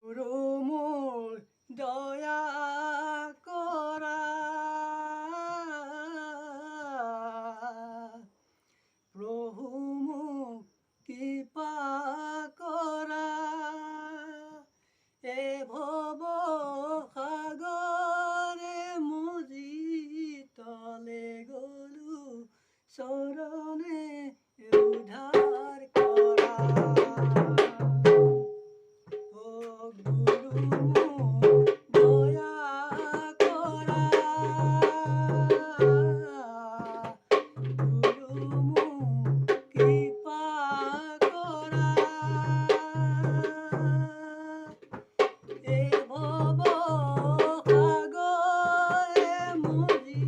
গুরু মোর দয়া করা, প্রভু মোর কৃপা করা, এ ভব সাগরে মুজি তলে গলু চরণে উদ্ধার করা। ও গুরু মোর দয়া করা, গুরু মোর কৃপা করা, এ ভব সাগরে মুজি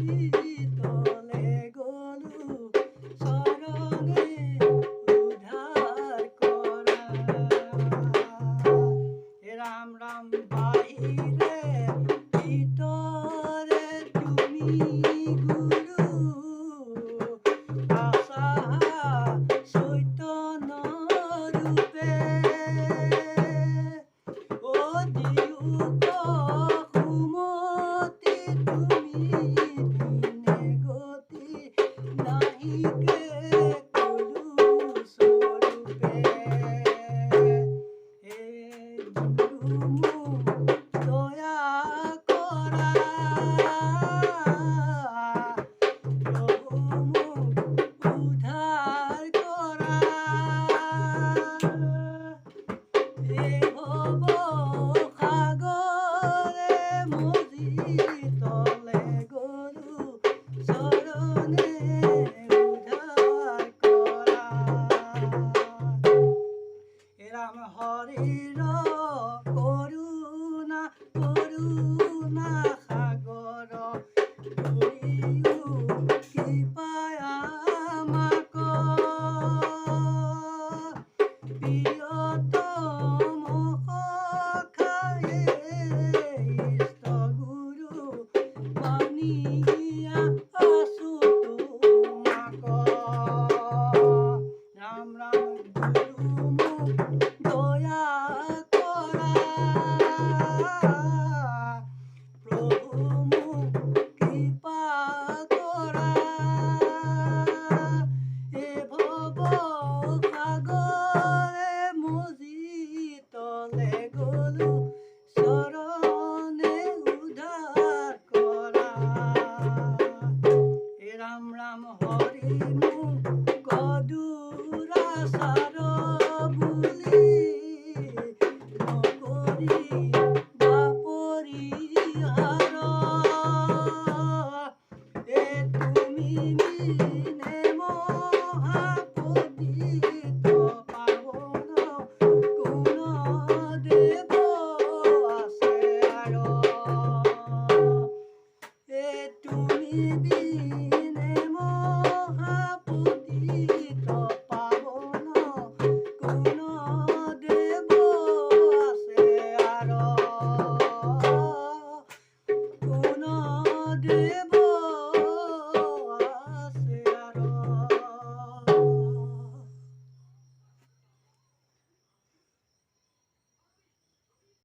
তলে গলু চরণে উদ্ধার করা। রাম রাম বাহিরে ভিতরে তুমি গুরু, আশা চৈতন্য রূপে, ও দিয়ুক সুমতি তুমি দিনে গতি নাহিকে কলু স্বরূপে। হে গুরু মোর দয়া করা, প্রভু মোর উদ্ধার করা, এ ভব সাগরে মুজি তলে গলু চরণে উদ্ধার করা। রাম হরির করুণা করুণা সাগর ধরিও কৃপায় আমাক, প্রিয়তম সখায়ে ইষ্ট গুরু মানিয়া আছো তোমাক। রাম রাম গুরু মোর দয়া করা,